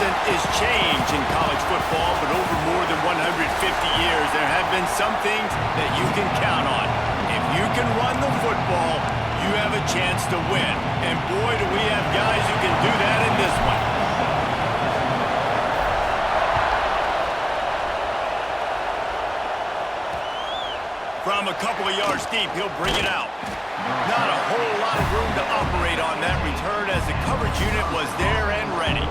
constant is change in college football, but over more than 150 years, there have been some things that you can count on. If you can run the football, you have a chance to win. And boy, do we have guys who can do that in this one. From a couple of yards deep, he'll bring it out. Not a whole lot of room to operate on that return as the coverage unit was there and ready.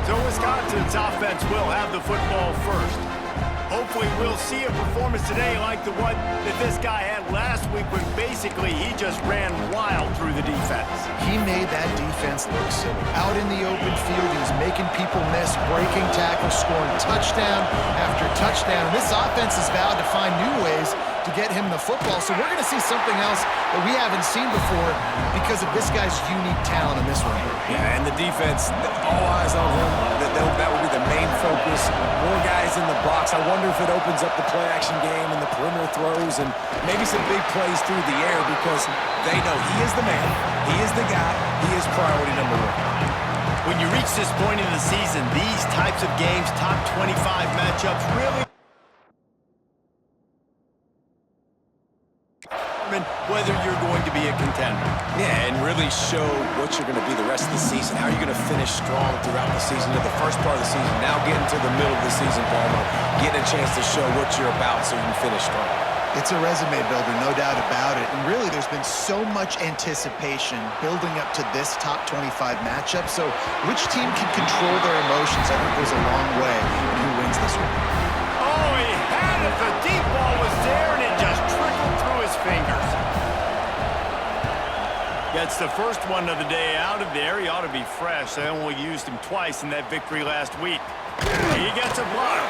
So Wisconsin's offense will have the football first. Hopefully we'll see a performance today like the one that this guy had last week when basically he just ran wild through the defense. He made that defense look silly. Out in the open field, he was making people miss, breaking tackles, scoring touchdown after touchdown. This offense has vowed to find new ways to get him the football. So we're going to see something else that we haven't seen before because of this guy's unique talent in this one. Yeah, and the defense, all eyes on him. That will be the main focus. More guys in the box. I wonder if it opens up the play-action game and the perimeter throws and maybe some big plays through the air because they know he is the man, he is the guy, he is priority number one. When you reach this point in the season, these types of games, top 25 matchups, really whether you're going to be a contender. Yeah, and really show what you're going to be the rest of the season. How are you going to finish strong throughout the season, to the first part of the season, now getting to the middle of the season, Palmer, getting a chance to show what you're about so you can finish strong. It's a resume builder, no doubt about it. And really, there's been so much anticipation building up to this top 25 matchup. So which team can control their emotions, I think, goes a long way in who wins this one. Oh, he had it. The deep ball was there, and it just trickled through his fingers. Gets the first one of the day out of there. He ought to be fresh. They only used him twice in that victory last week. He gets a block.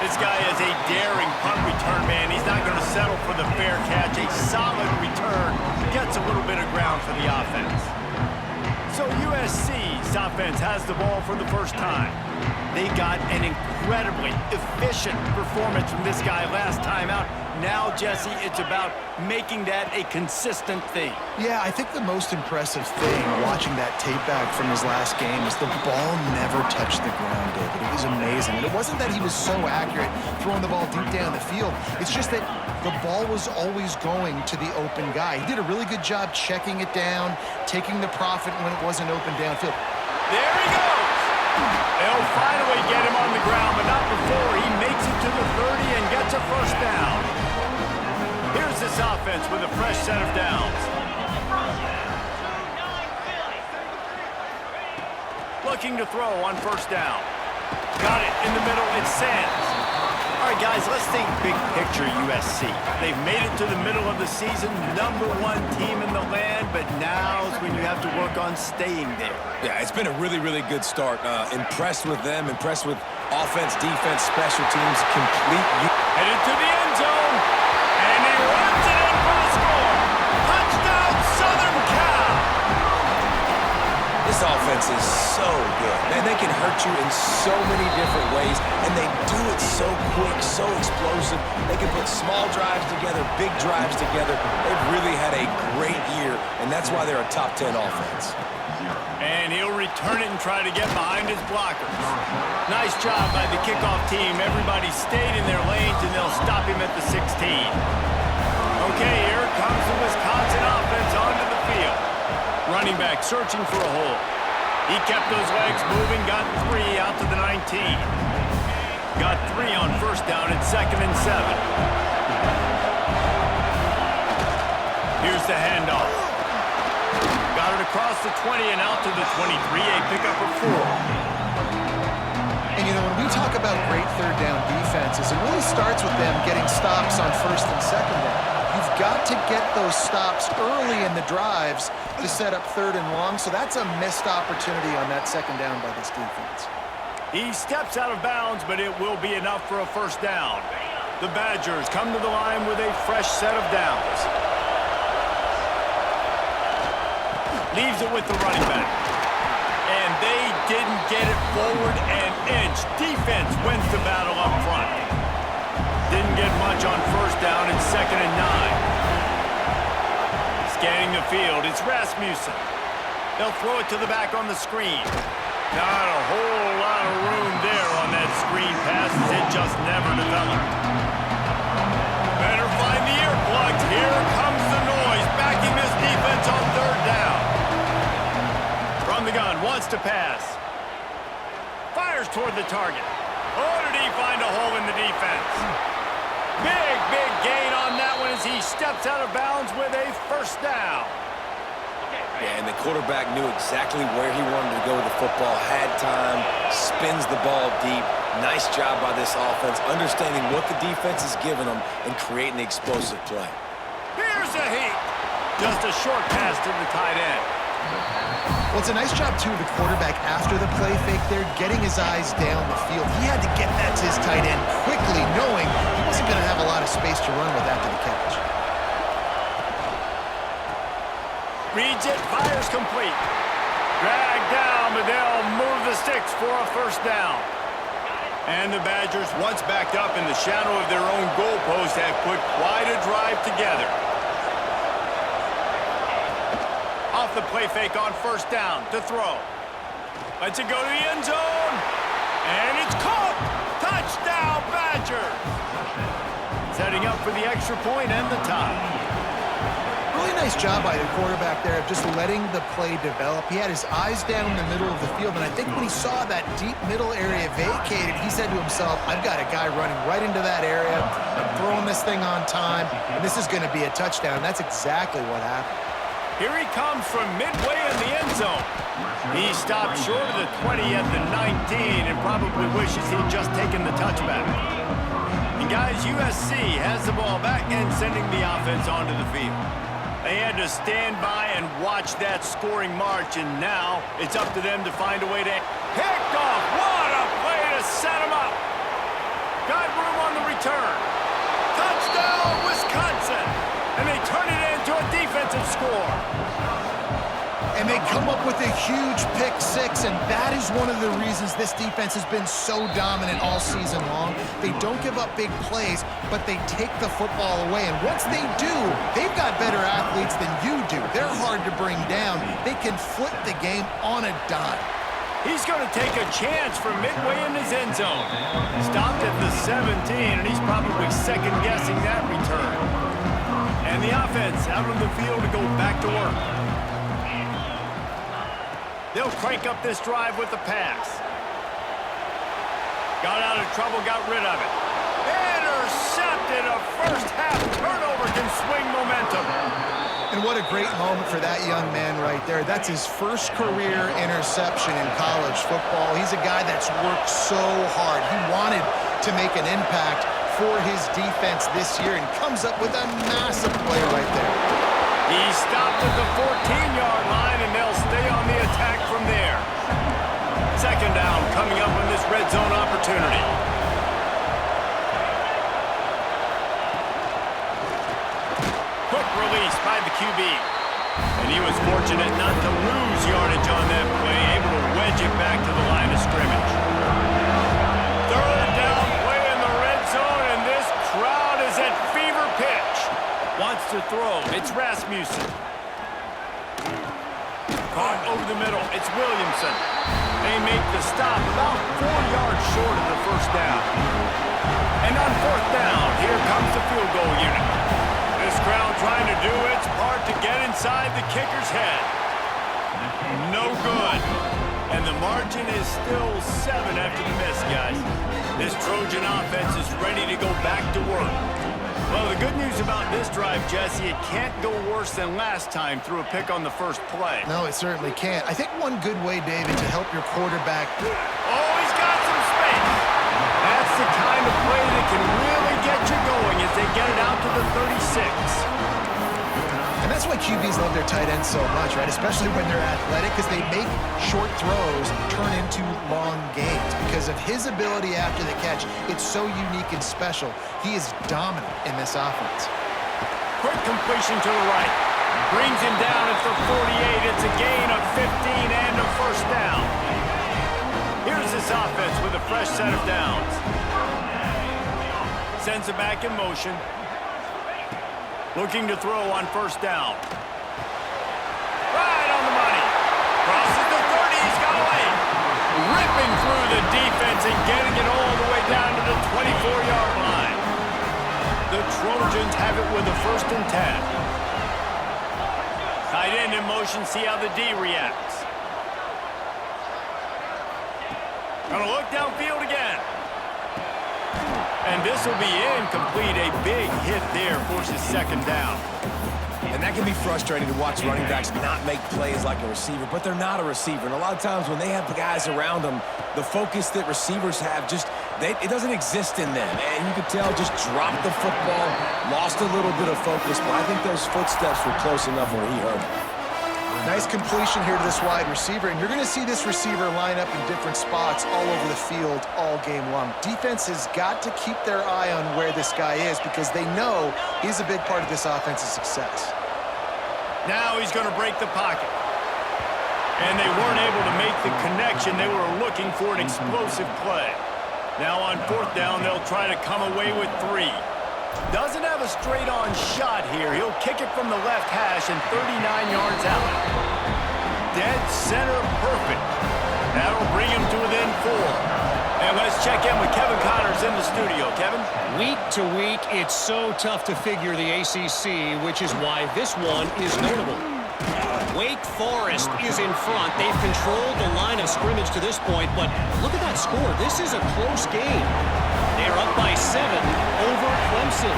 This guy is a daring punt return man. He's not going to settle for the fair catch. A solid return. Gets a little bit of ground for the offense. So USC's offense has the ball for the first time. They got an incredibly efficient performance from this guy last time out. Now, Jesse, it's about making that a consistent thing. Yeah, I think the most impressive thing watching that tape back from his last game is the ball never touched the ground, David. It was amazing. And it wasn't that he was so accurate throwing the ball deep down the field. It's just that the ball was always going to the open guy. He did a really good job checking it down, taking the profit when it wasn't open downfield. There he goes. They'll finally get him on the ground, but not before he makes it to the 30 and gets a first down. Here's this offense with a fresh set of downs. Looking to throw on first down. Got it in the middle. It sends. All right, guys, let's think big picture USC. They've made it to the middle of the season, #1 team in the land, but now's when you have to work on staying there. Yeah, it's been a really, really good start. Impressed with them, impressed with offense, defense, special teams, complete. Headed to the end zone, and he runs it in for the score. Touchdown, Southern Cal! This offense is so good. Man, they can hurt you in so many different ways, and they do it so quick, so explosive. They can put small drives together, big drives together. They've really had a great year, and that's why they're a top 10 offense. And he'll return it and try to get behind his blockers. Nice job by the kickoff team. Everybody stayed in their lanes, and they'll stop him at the 16. Okay, here comes the Wisconsin offense onto the field. Running back searching for a hole. He kept those legs moving, got 3 out to the 19. Got 3 on first down at 2nd and 7. Here's the handoff. Got it across the 20 and out to the 23, a pickup of 4. And, you know, when we talk about great third down defenses, it really starts with them getting stops on first and second down. You've got to get those stops early in the drives to set up third and long, so that's a missed opportunity on that second down by this defense. He steps out of bounds, but it will be enough for a first down. The Badgers come to the line with a fresh set of downs. Leaves it with the running back. And they didn't get it forward an inch. Defense wins the battle up front. Didn't get much on first down and 2nd and 9. Scanning the field, it's Rasmussen. They'll throw it to the back on the screen. Not a whole lot wants to pass. Fires toward the target. Oh, did he find a hole in the defense? Big gain on that one as he steps out of bounds with a first down. Yeah, and the quarterback knew exactly where he wanted to go with the football, had time, spins the ball deep. Nice job by this offense, understanding what the defense is giving them and creating the explosive play. Here's a heat. Just a short pass to the tight end. Well, it's a nice job, too, of the quarterback after the play fake there, getting his eyes down the field. He had to get that to his tight end quickly, knowing he wasn't going to have a lot of space to run with after the catch. Reads it, fires complete. Dragged down, but they'll move the sticks for a first down. And the Badgers, once backed up in the shadow of their own goalpost, have put quite a drive together. Off the play fake on first down to throw. Lets it go to the end zone. And it's caught. Touchdown, Badgers. Setting up for the extra point and the tie. Really nice job by the quarterback there of just letting the play develop. He had his eyes down the middle of the field, and I think when he saw that deep middle area vacated, he said to himself, I've got a guy running right into that area. I'm throwing this thing on time, and this is going to be a touchdown. That's exactly what happened. Here he comes from midway in the end zone. He stopped short of the 20 at the 19 and probably wishes he'd just taken the touchback. And guys, USC has the ball back and sending the offense onto the field. They had to stand by and watch that scoring march, and now it's up to them to find a way to pick off. What a play to set him up. Got room on the return. Touchdown, Wisconsin. And they turn it into a defensive score. And they come up with a huge pick six, and that is one of the reasons this defense has been so dominant all season long. They don't give up big plays, but they take the football away. And once they do, they've got better athletes than you do. They're hard to bring down. They can flip the game on a dime. He's going to take a chance from midway in his end zone. Stopped at the 17, and he's probably second-guessing that return. And the offense out on the field to go back to work. They'll crank up this drive with the pass. Got out of trouble, got rid of it. Intercepted. A first-half turnover can swing momentum. And what a great moment for that young man right there. That's his first career interception in college football. He's a guy that's worked so hard. He wanted to make an impact for his defense this year and comes up with a massive play right there. He stopped at the 14-yard line, and they'll stay on the attack from there. Second down coming up on this red zone opportunity. Quick release by the QB. And he was fortunate not to lose yardage on that play, able to wedge it back to the line of scrimmage. Third down play in the red zone, and this crowd is at fever pitch. Wants to throw. It's Rasmussen. Caught over the middle. It's Williamson. They make the stop about 4 yards short of the first down. And on fourth down, here comes the field goal unit. This crowd trying to do its part to get inside the kicker's head. No good. And the margin is still 7 after the miss, guys. This Trojan offense is ready to go back to work. Well, the good news about this drive, Jesse, it can't go worse than last time through a pick on the first play. No, it certainly can't. I think one good way, David, to help your quarterback. Oh, he's got some space. That's the kind of play that can really get you going as they get it out to the 36. And that's why QBs love their tight ends so much, right? Especially when they're athletic, because they make short throws turn into long gains. Because of his ability after the catch, it's so unique and special. He is dominant in this offense. Quick completion to the right. Brings him down at the 48. It's a gain of 15 and a first down. Here's this offense with a fresh set of downs. Sends it back in motion. Looking to throw on first down. Right on the money. Crosses the 30. He's got away. Ripping through the defense and getting it all the way down to the 24-yard line. The Trojans have it with a 1st and 10. Tight end in motion. See how the D reacts. Gonna look downfield again. And this will be incomplete. A big hit there forces second down. And that can be frustrating to watch running backs not make plays like a receiver, but they're not a receiver. And a lot of times when they have the guys around them, the focus that receivers have it doesn't exist in them. And you could tell just dropped the football, lost a little bit of focus, but I think those footsteps were close enough where he heard them. Nice completion here to this wide receiver, and you're going to see this receiver line up in different spots all over the field all game long. Defense has got to keep their eye on where this guy is because they know he's a big part of this offense's success. Now he's going to break the pocket. And they weren't able to make the connection. They were looking for an explosive play. Now on fourth down, they'll try to come away with 3. Doesn't have a straight-on shot here. He'll kick it from the left hash and 39 yards out. Dead center perfect. That'll bring him to within 4. And let's check in with Kevin Connors in the studio. Kevin? Week to week, it's so tough to figure the ACC, which is why this one is notable. Wake Forest is in front. They've controlled the line of scrimmage to this point, but look at that score. This is a close game. They're up by 7 over Clemson.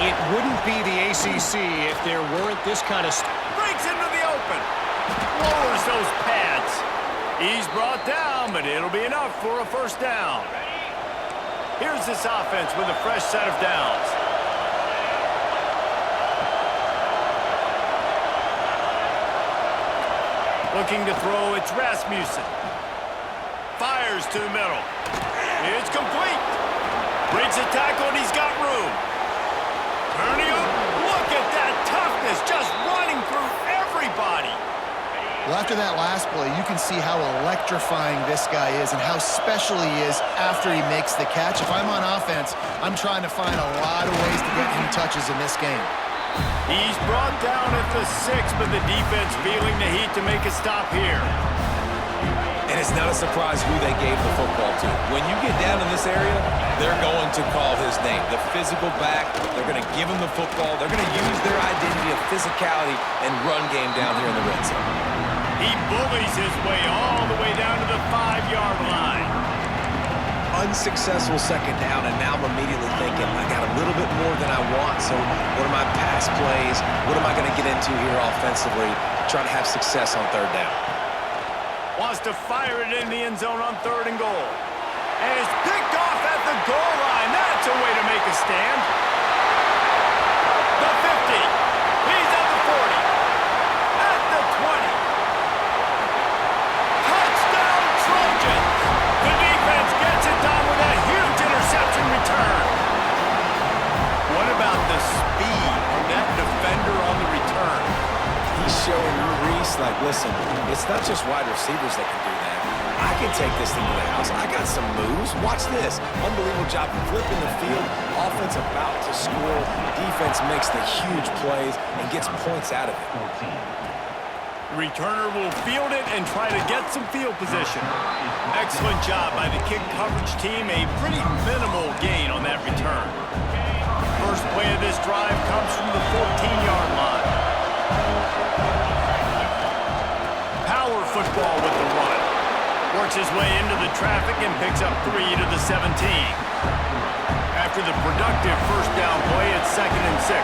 It wouldn't be the ACC if there weren't this kind of... Breaks into the open. Lowers those pads. He's brought down, but it'll be enough for a first down. Here's this offense with a fresh set of downs. Looking to throw, it's Rasmussen. Fires to the middle. It's complete. Breaks a tackle, and he's got room. Turning up. Look at that toughness, just running through everybody. Well, after that last play, you can see how electrifying this guy is and how special he is after he makes the catch. If I'm on offense, I'm trying to find a lot of ways to get him touches in this game. He's brought down at the 6, but the defense feeling the heat to make a stop here. And it's not a surprise who they gave the football to. When you get down in this area, they're going to call his name. The physical back, they're going to give him the football. They're going to use their identity of physicality and run game down here in the red zone. He bullies his way all the way down to the 5-yard line. Unsuccessful second down, and now I'm immediately thinking, I got a little bit more than I want, so what are my pass plays? What am I going to get into here offensively to try to have success on third down? Wants to fire it in the end zone on 3rd and goal. And it's picked off at the goal line. That's a way to make a stand. The 50. He's at the 40. At the 20. Touchdown, Trojan. The defense gets it done with a huge interception return. What about the speed from that defender on the return? He's showing you, Reese, like, listen, it's not just wide receivers that can do that. I can take this thing to the house. I got some moves. Watch this. Unbelievable job flipping the field. Offense about to score. Defense makes the huge plays and gets points out of it. The returner will field it and try to get some field position. Excellent job by the kick coverage team. A pretty minimal gain on that return. First play of this drive comes from the 14-yard line. Power football with the run. Works his way into the traffic and picks up 3 to the 17. After the productive first down play, it's 2nd and 6.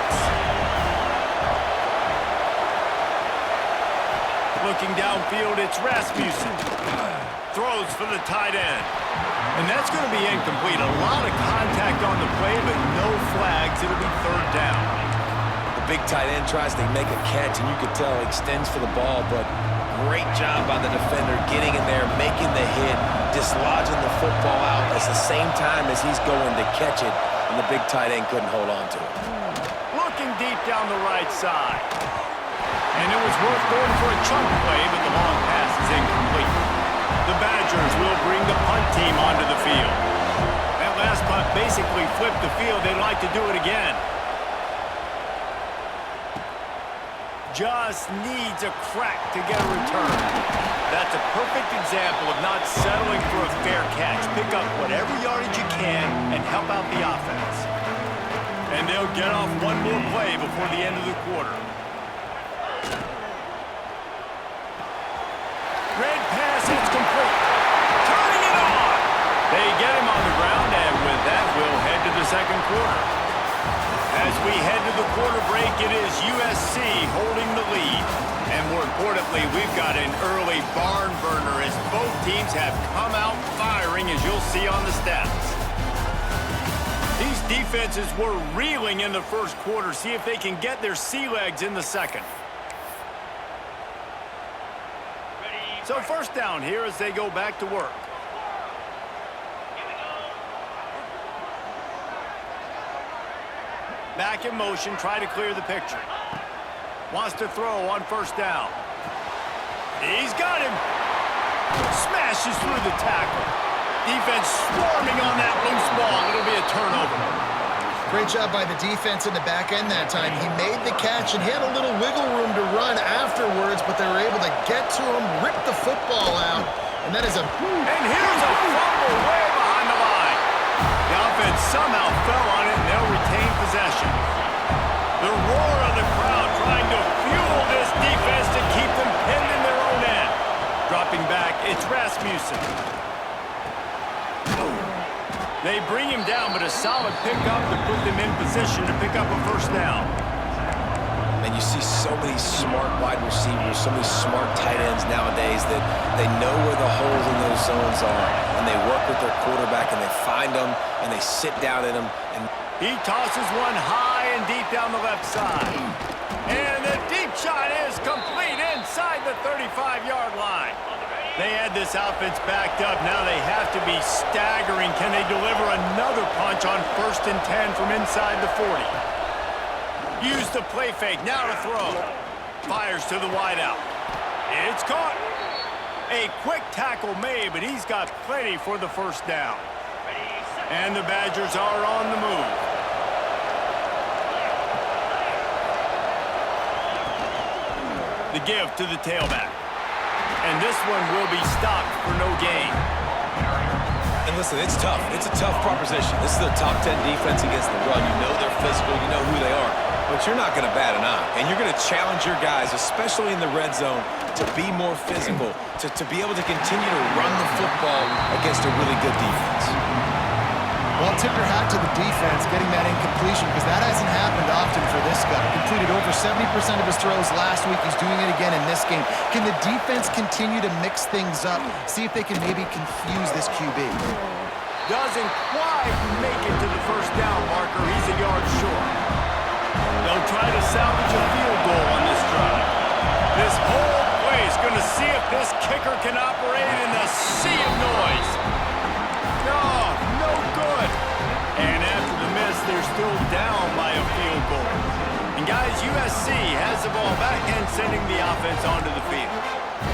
Looking downfield, it's Rasmussen. Throws for the tight end. And that's going to be incomplete. A lot of contact on the play, but no flags. It'll be 3rd down. The big tight end tries to make a catch, and you could tell he extends for the ball, but great job by the defender getting in there, making the hit, dislodging the football out at the same time as he's going to catch it, and the big tight end couldn't hold on to it. Looking deep down the right side. And it was worth going for a chunk play, but the long pass is incomplete. The Badgers will bring the punt team onto the field. That last punt basically flipped the field. They'd like to do it again. Just needs a crack to get a return. That's a perfect example of not settling for a fair catch. Pick up whatever yardage you can and help out the offense. And they'll get off one more play before the end of the quarter. Red pass, it's complete. Turning it on. second quarter. As we head to the quarter break, it is USC holding the lead. And more importantly, we've got an early barn burner as both teams have come out firing, as you'll see on the stats. These defenses were reeling in the first quarter. See if they can get their sea legs in the second. So first down here as they go back to work. Back in motion, try to clear the picture. Wants to throw on first down. He's got him. Smashes through the tackle. Defense swarming on that loose ball. It'll be a turnover. Great job by the defense in the back end that time. He made the catch, and he had a little wiggle room to run afterwards, but they were able to get to him, rip the football out, and that is a... And here's a fumble way behind the line. The offense somehow fell on it, and they'll retain possession. The roar of the crowd trying to fuel this defense to keep them pinned in their own end. Dropping back, it's Rasmussen. They bring him down, but a solid pickup to put them in position to pick up a first down. And you see so many smart wide receivers, so many smart tight ends nowadays that they know where the holes in those zones are, and they work with their quarterback, and they find them, and they sit down in them. And he tosses one high and deep down the left side. And the deep shot is complete inside the 35-yard line. They had this offense backed up. Now they have to be staggering. Can they deliver another punch on 1st and 10 from inside the 40? Use the play fake. Now to throw. Fires to the wideout. It's caught. A quick tackle made, but he's got plenty for the first down. And the Badgers are on the move. The give to the tailback. And this one will be stopped for no gain. And listen, it's tough. It's a tough proposition. This is their top 10 defense against the run. You know they're physical. You know who they are. But you're not going to bat an eye. And you're going to challenge your guys, especially in the red zone, to be more physical, to be able to continue to run the football against a really good defense. Well, tip your hat to the defense getting that incompletion, because that hasn't happened often for this guy. Completed over 70% of his throws last week. He's doing it again in this game. Can the defense continue to mix things up? See if they can maybe confuse this QB. Doesn't quite make it to the first down marker. He's a yard short. They'll try to salvage a field goal on this drive. This whole play is going to see if this kicker can operate in the sea of noise. No good. And after the miss, they're still down by a field goal. And guys, USC has the ball back and sending the offense onto the field.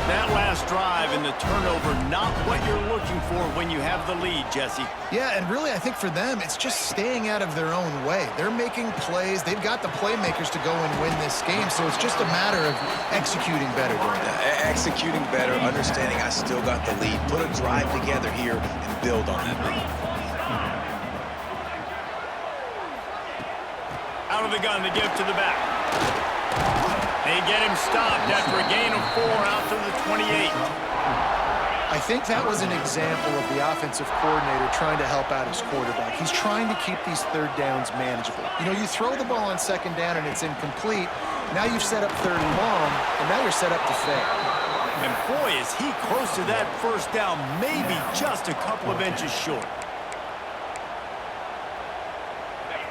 That last drive and the turnover, not what you're looking for when you have the lead, Jesse. Yeah, and really, I think for them, it's just staying out of their own way. They're making plays. They've got the playmakers to go and win this game, so it's just a matter of executing better. Executing better, understanding I still got the lead. Put a drive together here and build on that lead. Out of the gun, the give to the back. They get him stopped after a gain of 4 out to the 28. I think that was an example of the offensive coordinator trying to help out his quarterback. He's trying to keep these third downs manageable. You know, you throw the ball on second down and it's incomplete. Now you've set up third and long, and now you're set up to fail. And boy, is he close to that first down, maybe just a couple of inches short.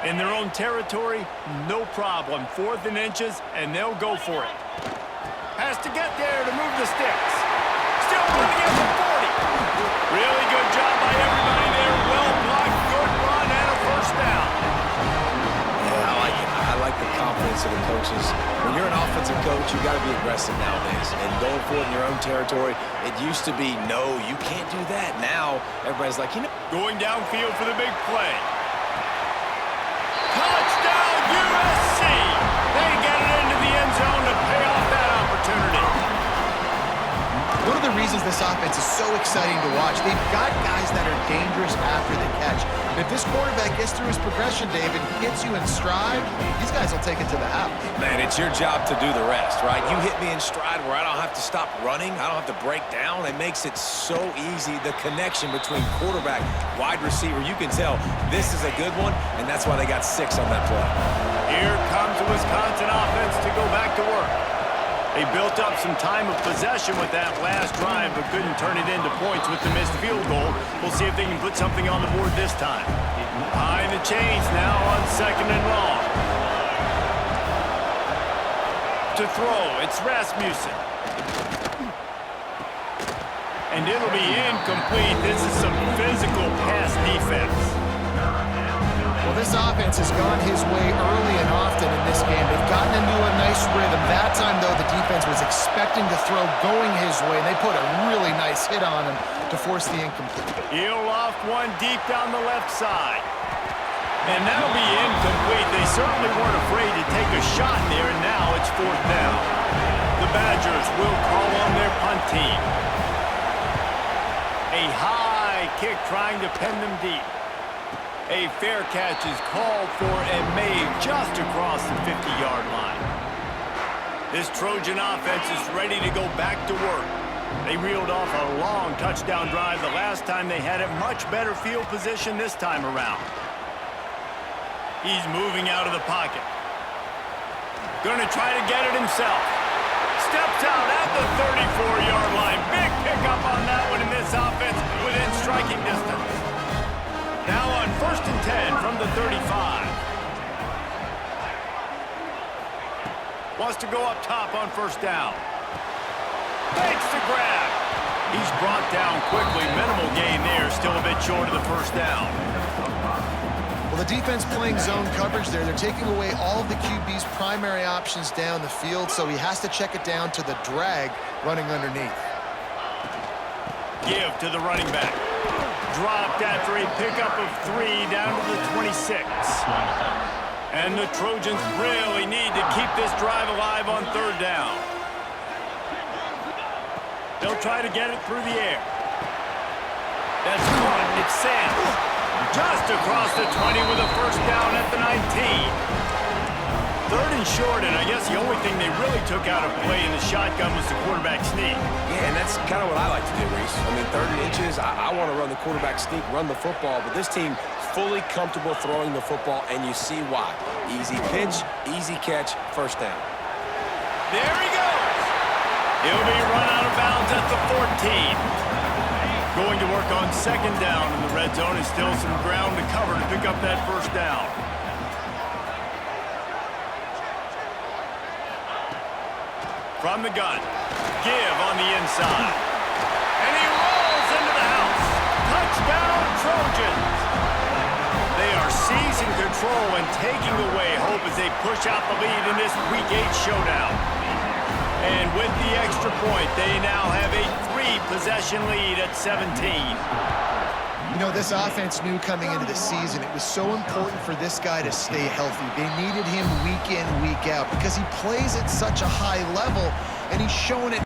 In their own territory, no problem. 4th and inches, and they'll go for it. Has to get there to move the sticks. Still running at the 40. Really good job by everybody there. Well blocked, good run, and a first down. Yeah, I like it. I like the confidence of the coaches. When you're an offensive coach, you got to be aggressive nowadays. And going for it in your own territory, it used to be, no, you can't do that. Now, everybody's like, you know. Going downfield for the big play. Touchdown, USC! They get it into the end zone to pay off that opportunity. One of the reasons this offense is so exciting to watch, they've got guys that are dangerous after the catch. If this quarterback gets through his progression, David, hits you in stride, these guys will take it to the house. Man, it's your job to do the rest, right? You hit me in stride where I don't have to stop running. I don't have to break down. It makes it so easy. The connection between quarterback, wide receiver, you can tell this is a good one, and that's why they got 6 on that play. Here comes the Wisconsin offense to go back to work. They built up some time of possession with that last drive, but couldn't turn it into points with the missed field goal. We'll see if they can put something on the board this time. Behind the chains now on 2nd and long. To throw, it's Rasmussen. And it'll be incomplete. This is some physical pass defense. Well, this offense has gone his way early and often in this game. They've gotten into a nice rhythm. That time, though, the defense was expecting to throw going his way, and they put a really nice hit on him to force the incomplete. He'll off one deep down the left side. And that'll be incomplete. They certainly weren't afraid to take a shot there, and now it's 4th down. The Badgers will call on their punt team. A high kick trying to pin them deep. A fair catch is called for and made just across the 50-yard line. This Trojan offense is ready to go back to work. They reeled off a long touchdown drive the last time they had a much better field position this time around. He's moving out of the pocket. Going to try to get it himself. Steps out at the 34-yard line. Big pickup on that one in this offense within striking distance. Now on 1st and 10 from the 35. Wants to go up top on 1st down. Fakes the grab. He's brought down quickly. Minimal gain there. Still a bit short of the 1st down. Well, the defense playing zone coverage there. They're taking away all of the QB's primary options down the field, so he has to check it down to the drag running underneath. Give to the running back. Dropped after a pickup of 3 down to the 26. And the Trojans really need to keep this drive alive on 3rd down. They'll try to get it through the air. That's caught. It's Sam. Just across the 20 with a 1st down at the 19. 3rd and short, and I guess the only thing they really took out of play in the shotgun was the quarterback sneak. Yeah, and that's kind of what I like to do, Reese. I mean, 3rd and inches, I want to run the quarterback sneak, run the football, but this team fully comfortable throwing the football, and you see why. Easy pitch, easy catch, 1st down. There he goes. He'll be run out of bounds at the 14. Going to work on 2nd down in the red zone, and still some ground to cover to pick up that 1st down. From the gun, give on the inside. And he rolls into the house. Touchdown, Trojans. They are seizing control and taking away hope as they push out the lead in this Week 8 showdown. And with the extra point, they now have a 3-possession lead at 17. You know, this offense knew coming into the season it was so important for this guy to stay healthy. They needed him week in, week out because he plays at such a high level, and he's shown it.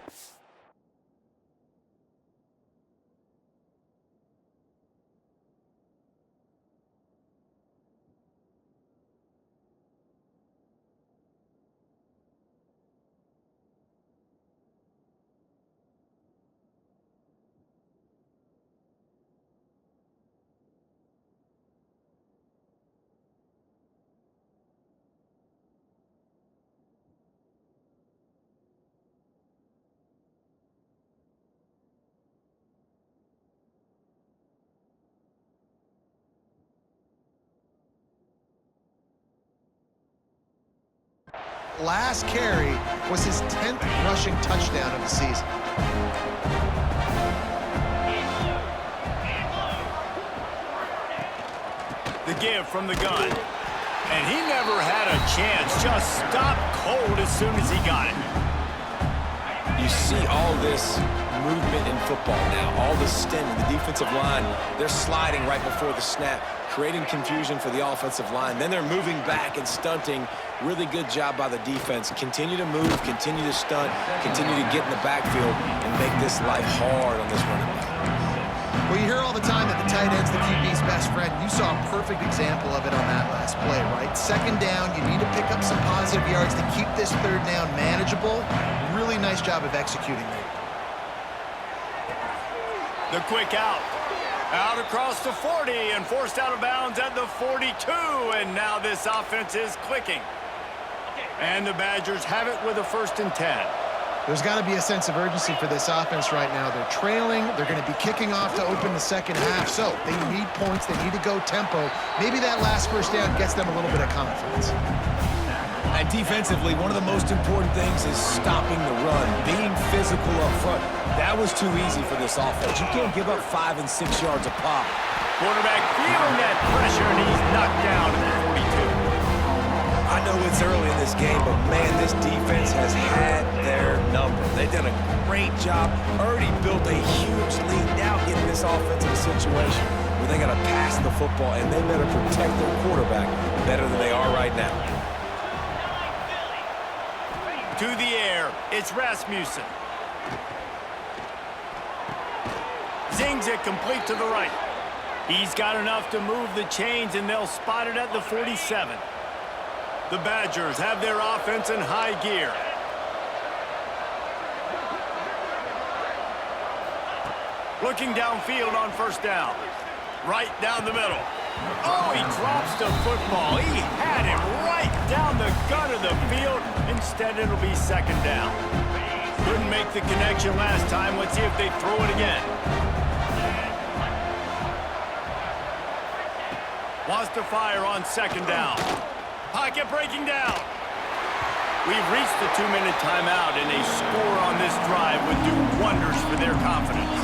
Last carry was his 10th rushing touchdown of the season. The give from the gun. And he never had a chance. Just stopped cold as soon as he got it. You see all this movement in football now, all the stemming, the defensive line, they're sliding right before the snap, creating confusion for the offensive line. Then they're moving back and stunting. Really good job by the defense. Continue to move, continue to stunt, continue to get in the backfield and make this life hard on this running back. Well, you hear all the time that the tight end's the QB's best pass, Fred. You saw a perfect example of it on that last play, right? Second down, you need to pick up some positive yards to keep this third down manageable. Really nice job of executing there. The quick out. Out across the 40 and forced out of bounds at the 42. And now this offense is clicking. And the Badgers have it with a 1st and 10. There's got to be a sense of urgency for this offense right now. They're trailing. They're going to be kicking off to open the second half. So they need points. They need to go tempo. Maybe that last first down gets them a little bit of confidence. And defensively, one of the most important things is stopping the run, being physical up front. That was too easy for this offense. You can't give up 5 and 6 yards a pop. Quarterback feeling that pressure, and he's knocked down at the 42. I know it's early in this game, but, man, this defense has had their number. They've done a great job, already built a huge lead, now getting this offense in a situation where they got to pass the football, and they better protect their quarterback better than they are right now. To the air, it's Rasmussen. Zings it complete to the right. He's got enough to move the chains, and they'll spot it at the 47. The Badgers have their offense in high gear. Looking downfield on 1st down. Right down the middle. Oh, he drops the football. He had it right down the gut of the field. Instead, it'll be 2nd down. Couldn't make the connection last time. Let's see if they throw it again. Wants to fire on 2nd down. Pocket breaking down. We've reached the 2-minute timeout, and a score on this drive would do wonders for their confidence.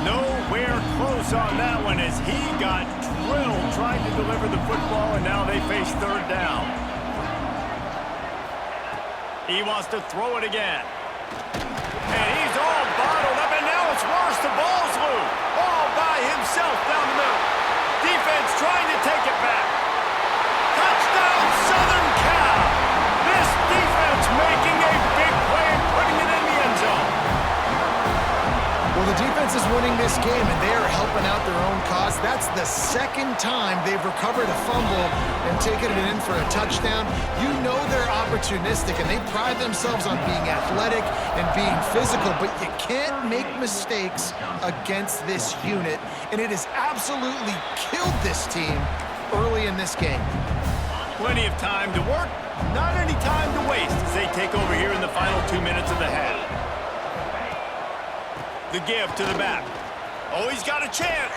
Nowhere close on that one as he got drilled trying to deliver the football, and now they face 3rd down. He wants to throw it again. And he's all bottled up, and now it's worse. The ball's loose. All by himself down the middle. Defense trying to take it back. Touchdown, Southern Cal! This defense making a big play and putting it in the end zone. Well, the defense is winning this game, and they are helping out their own cause. That's the 2nd time they've recovered a fumble and taken it in for a touchdown. You know they're opportunistic, and they pride themselves on being athletic and being physical, but you can't make mistakes against this unit, and it has absolutely killed this team early in this game. Plenty of time to work, not any time to waste as they take over here in the final 2 minutes of the half. The give to the back. Oh, he's got a chance.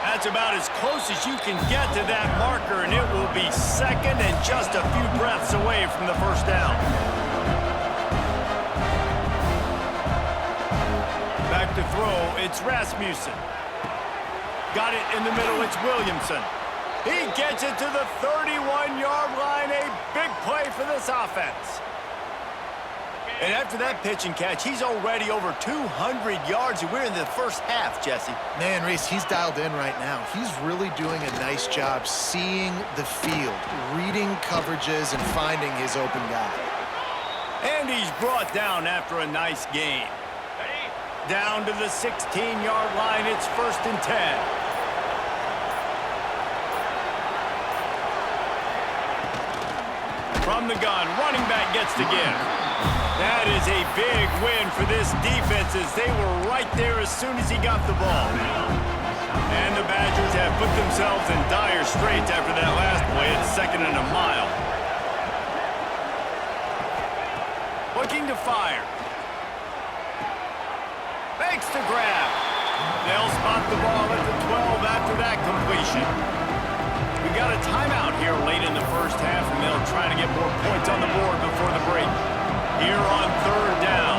That's about as close as you can get to that marker, and it will be 2nd and just a few breaths away from the 1st down. Back to throw, it's Rasmussen. Got it in the middle, it's Williamson. He gets it to the 31-yard line, a big play for this offense. And after that pitch and catch, he's already over 200 yards, and we're in the 1st half, Jesse. Man, Reese, he's dialed in right now. He's really doing a nice job seeing the field, reading coverages, and finding his open guy. And he's brought down after a nice game. Down to the 16-yard line, it's 1st and 10. From the gun, running back gets the give. That is a big win for this defense as they were right there as soon as he got the ball. And the Badgers have put themselves in dire straits after that last play. It's 2nd and a mile. Looking to fire. Makes the grab. They'll spot the ball at the 12 after that completion. We got a timeout here late in the 1st half, and they'll try to get more points on the board before the break. Here on 3rd down.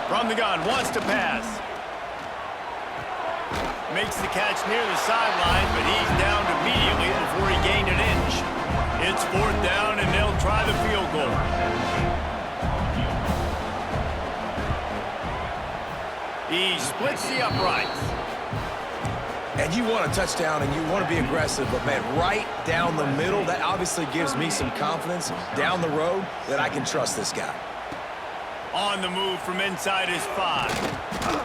From the gun, wants to pass. Makes the catch near the sideline, but he's down immediately before he gained an inch. It's 4th down, and they'll try the field goal. He splits the uprights. And you want a touchdown and you want to be aggressive, but, man, right down the middle, that obviously gives me some confidence down the road that I can trust this guy. On the move from inside his 5.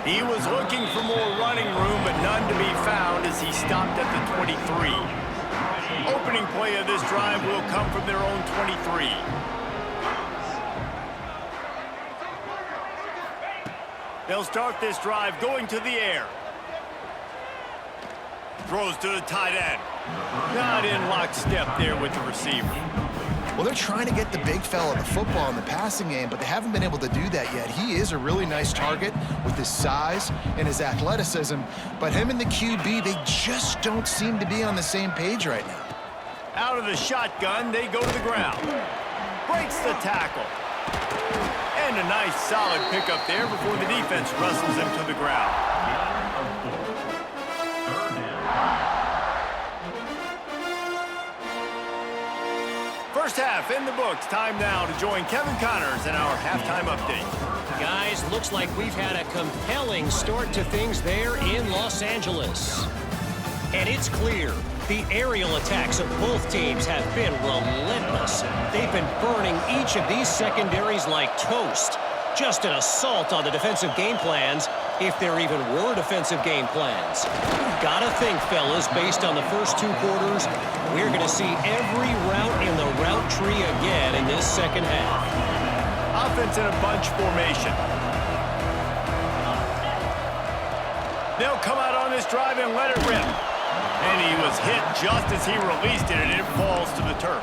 He was looking for more running room, but none to be found as he stopped at the 23. Opening play of this drive will come from their own 23. They'll start this drive going to the air. Throws to the tight end. Not in lockstep there with the receiver. Well, they're trying to get the big fella the football in the passing game, but they haven't been able to do that yet. He is a really nice target with his size and his athleticism, but him and the QB, they just don't seem to be on the same page right now. Out of the shotgun, they go to the ground. Breaks the tackle. And a nice solid pickup there before the defense wrestles him to the ground. First half in the books. Time now to join Kevin Connors in our halftime update. Guys, looks like we've had a compelling start to things there in Los Angeles. And it's clear the aerial attacks of both teams have been relentless. They've been burning each of these secondaries like toast. Just an assault on the defensive game plans, if there even were defensive game plans. Gotta think, fellas, based on the first 2 quarters, we're going to see every route in the route tree again in this second half. Offense in a bunch formation. They'll come out on this drive and let it rip. And he was hit just as he released it, and it falls to the turf.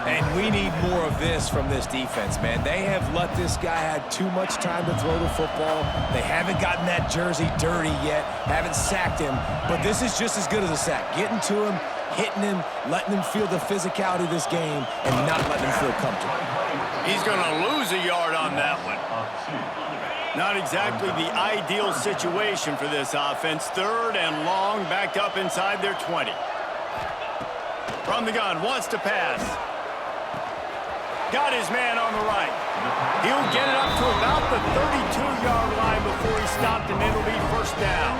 And we need more of this from this defense, man. They have let this guy have too much time to throw the football. They haven't gotten that jersey dirty yet, haven't sacked him. But this is just as good as a sack. Getting to him, hitting him, letting him feel the physicality of this game, and not letting him feel comfortable. He's going to lose a yard on that one. Not exactly the ideal situation for this offense. 3rd and long, backed up inside their 20. From the gun, wants to pass. Got his man on the right. He'll get it up to about the 32-yard line before he stopped, and it'll be first down.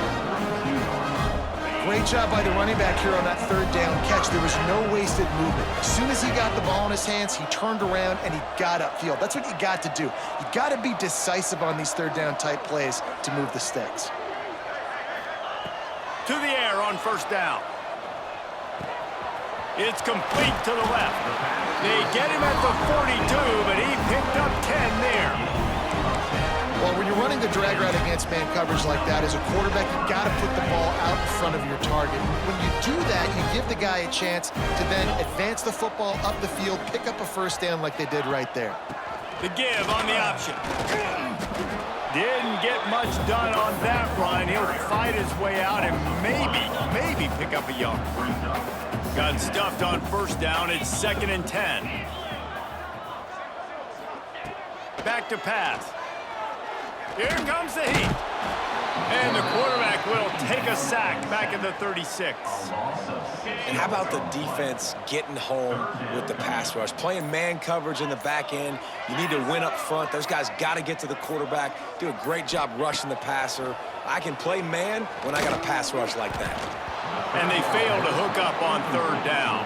Great job by the running back here on that 3rd down catch. There was no wasted movement. As soon as he got the ball in his hands, he turned around and he got upfield. That's what you got to do. You got to be decisive on these 3rd down type plays to move the sticks. To the air on first down. It's complete to the left. They get him at the 42, but he picked up 10 there. Well, when you're running the drag route against man coverage like that, as a quarterback, you got to put the ball out in front of your target. When you do that, you give the guy a chance to then advance the football up the field, pick up a first down like they did right there. The give on the option. Didn't get much done on that run. He'll fight his way out and maybe pick up a yard. Got stuffed on first down. It's 2nd and 10. Back to pass. Here comes the heat. And the quarterback will take a sack back at the 36. And how about the defense getting home with the pass rush? Playing man coverage in the back end. You need to win up front. Those guys got to get to the quarterback. Do a great job rushing the passer. I can play man when I got a pass rush like that. And they fail to hook up on 3rd down.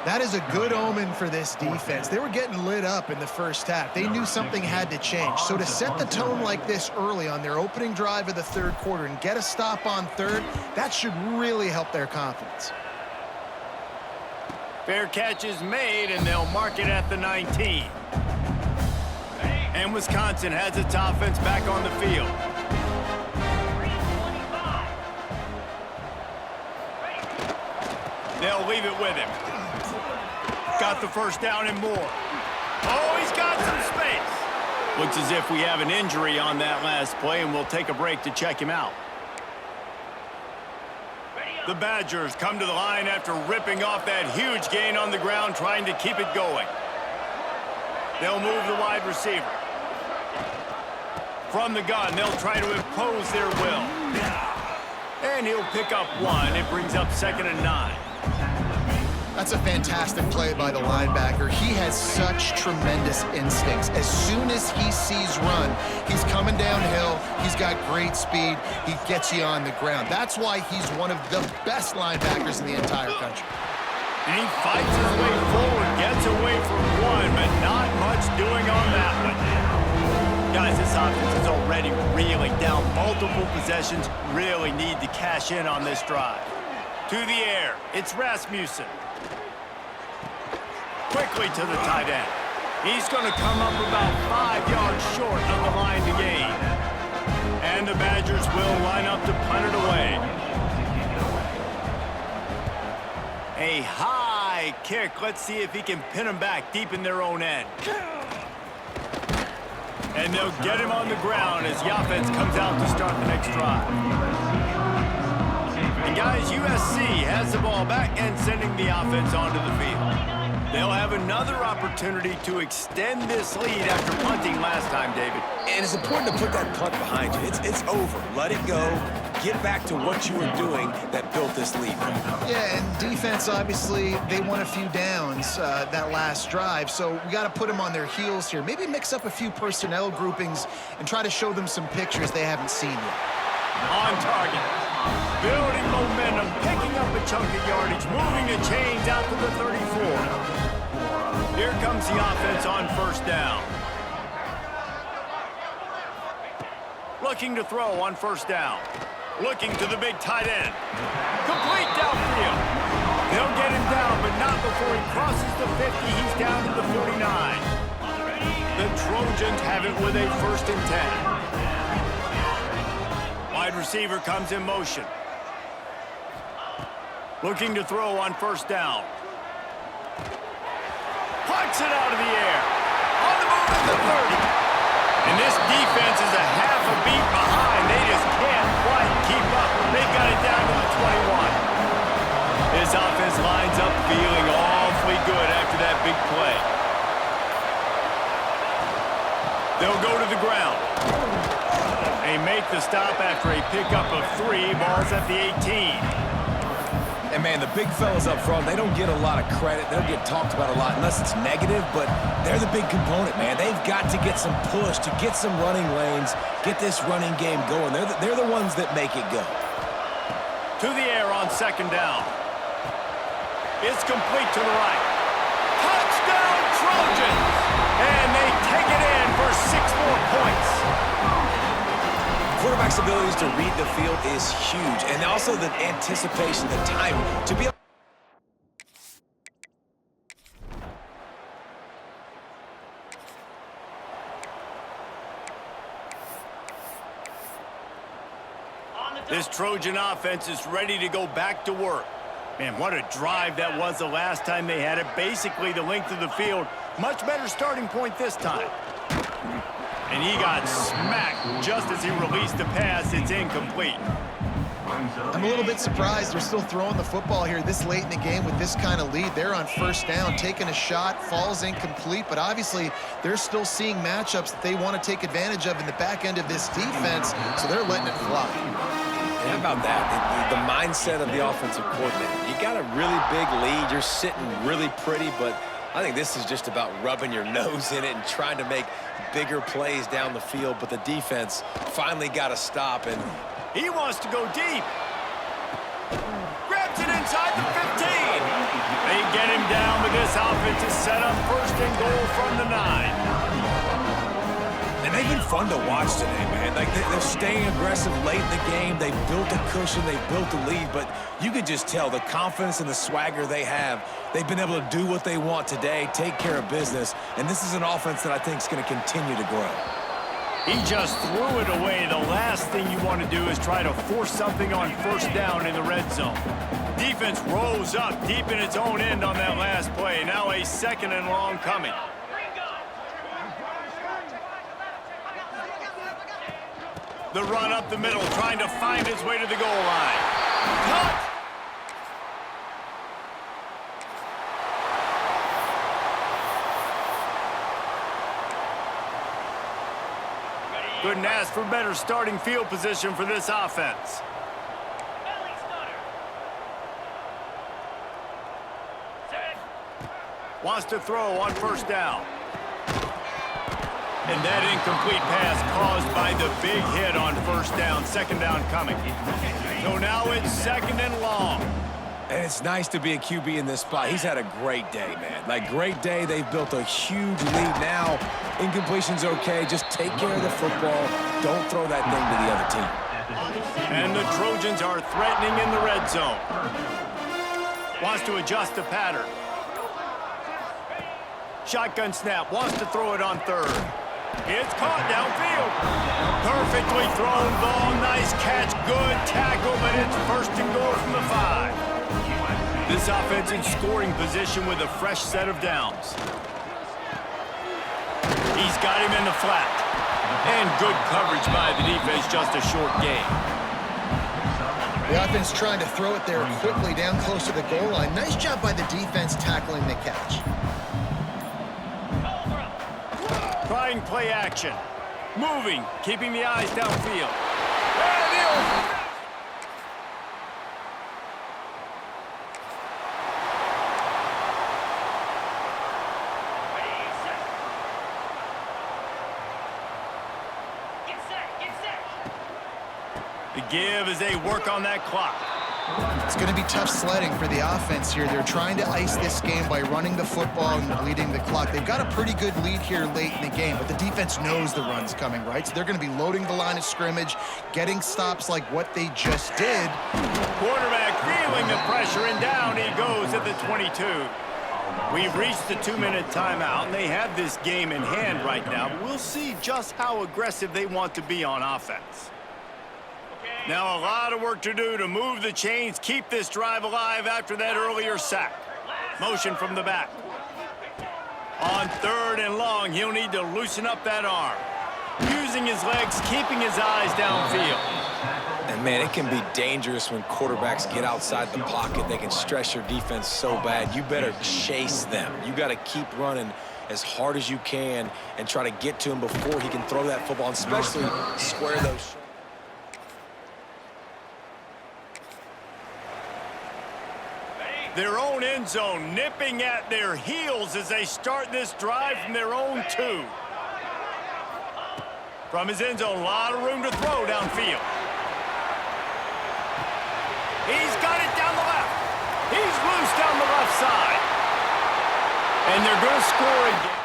That is a good omen for this defense. They were getting lit up in the first half. They knew something had to change. So to set the tone like this early on their opening drive of the 3rd quarter and get a stop on 3rd, that should really help their confidence. Fair catch is made, and they'll mark it at the 19. And Wisconsin has its offense back on the field. They'll leave it with him. Got the first down and more. Oh, he's got some space. Looks as if we have an injury on that last play, and we'll take a break to check him out. The Badgers come to the line after ripping off that huge gain on the ground, trying to keep it going. They'll move the wide receiver. From the gun, they'll try to impose their will. And he'll pick up 1. It brings up 2nd and 9. That's a fantastic play by the linebacker. He has such tremendous instincts. As soon as he sees run, he's coming downhill. He's got great speed. He gets you on the ground. That's why he's one of the best linebackers in the entire country. And he fights his way forward, gets away from 1, but not much doing on that one. Guys, this offense is already reeling down multiple possessions. Really need to cash in on this drive. To the air, it's Rasmussen. Quickly to the tight end. He's going to come up about 5 yards short of the line to gain. And the Badgers will line up to punt it away. A high kick. Let's see if he can pin them back deep in their own end. And they'll get him on the ground as the offense comes out to start the next drive. And guys, USC has the ball back and sending the offense onto the field. They'll have another opportunity to extend this lead after punting last time, David. And it's important to put that punt behind you. It's over. Let it go. Get back to what you were doing that built this lead. Yeah, and defense, obviously, they won a few downs that last drive, so we got to put them on their heels here. Maybe mix up a few personnel groupings and try to show them some pictures they haven't seen yet. On target. Building momentum, picking up a chunk of yardage, moving the chains out to the 34. Here comes the offense on first down. Looking to throw on first down. Looking to the big tight end. Complete downfield. They'll get him down, but not before he crosses the 50. He's down to the 49. The Trojans have it with a 1st and 10. Wide receiver comes in motion. Looking to throw on first down. Plucks it out of the air. On the move at the 30. And this defense is a half a beat behind. They just can't quite keep up. They've got it down to the 21. This offense lines up feeling awfully good after that big play. They'll go to the ground. They make the stop after a pickup of 3. Ball's at the 18. And, man, the big fellas up front, they don't get a lot of credit. They'll get talked about a lot unless it's negative, but they're the big component, man. They've got to get some push, to get some running lanes, get this running game going. They're the ones that make it go. To the air on second down. It's complete to the right. Touchdown, Trojans! And they take it in for 6 more points. Quarterback's abilities to read the field is huge, and also the anticipation, the time to be able. This Trojan offense is ready to go back to work. Man, what a drive that was the last time they had it. Basically the length of the field. Much better starting point this time. And he got smacked just as he released the pass. It's incomplete. I'm a little bit surprised they're still throwing the football here this late in the game with this kind of lead. They're on first down, taking a shot, falls incomplete, but obviously they're still seeing matchups that they want to take advantage of in the back end of this defense, so they're letting it fly. How about that? The mindset of the offensive coordinator. You got a really big lead. You're sitting really pretty, but I think this is just about rubbing your nose in it and trying to make bigger plays down the field, but the defense finally got to stop, and he wants to go deep. Grabs it inside the 15. They get him down, but this offense is set up 1st and goal from the 9. And they've been fun to watch today, man. Like, they're staying aggressive late in the game. They've built a cushion. They've built a lead. But you could just tell the confidence and the swagger they have. They've been able to do what they want today, take care of business. And this is an offense that I think is going to continue to grow. He just threw it away. The last thing you want to do is try to force something on first down in the red zone. Defense rose up deep in its own end on that last play. Now a 2nd and long coming. The run up the middle, trying to find his way to the goal line. Cut! Couldn't ask for better starting field position for this offense. Wants to throw on first down. And that incomplete pass caused by the big hit on first down. 2nd down coming. So now it's 2nd and long. And it's nice to be a QB in this spot. He's had a great day, man. Like, great day. They've built a huge lead now. Incompletion's okay. Just take care of the football. Don't throw that thing to the other team. And the Trojans are threatening in the red zone. Wants to adjust the pattern. Shotgun snap. Wants to throw it on third. It's caught downfield. Perfectly thrown ball. Nice catch. Good tackle, but it's first and goal from the 5. This offense in scoring position with a fresh set of downs. He's got him in the flat. And good coverage by the defense, just a short gain. The offense trying to throw it there quickly down close to the goal line. Nice job by the defense tackling the catch. Trying play action. Moving, keeping the eyes downfield. The give as they work on that clock. It's going to be tough sledding for the offense here. They're trying to ice this game by running the football and bleeding the clock. They've got a pretty good lead here late in the game, but the defense knows the run's coming, right? So they're going to be loading the line of scrimmage, getting stops like what they just did. Quarterback feeling the pressure, and down he goes at the 22. We've reached the 2-minute timeout, and they have this game in hand right now. But we'll see just how aggressive they want to be on offense. Now a lot of work to do to move the chains, keep this drive alive after that earlier sack. Motion from the back. On third and long, he'll need to loosen up that arm. Using his legs, keeping his eyes downfield. And, man, it can be dangerous when quarterbacks get outside the pocket. They can stress your defense so bad. You better chase them. You got to keep running as hard as you can and try to get to him before he can throw that football, and especially square those. Their own end zone nipping at their heels as they start this drive from their own 2. From his end zone, a lot of room to throw downfield. He's got it down the left. He's loose down the left side. And they're going to score again.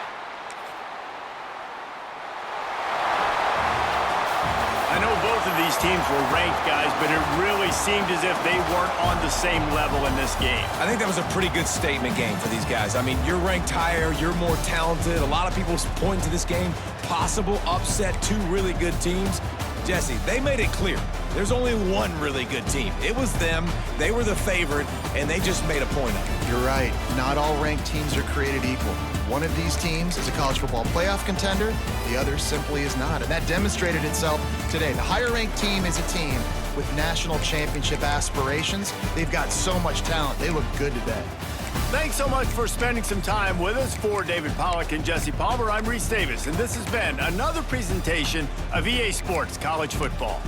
I know both of these teams were ranked, guys, but it really seemed as if they weren't on the same level in this game. I think that was a pretty good statement game for these guys. I mean, you're ranked higher, you're more talented. A lot of people point to this game, possible upset, 2 really good teams. Jesse, they made it clear. There's only one really good team. It was them. They were the favorite, and they just made a point of it. You're right. Not all ranked teams are created equal. One of these teams is a college football playoff contender. The other simply is not. And that demonstrated itself today. The higher-ranked team is a team with national championship aspirations. They've got so much talent. They look good today. Thanks so much for spending some time with us. For David Pollack and Jesse Palmer, I'm Reese Davis, and this has been another presentation of EA Sports College Football.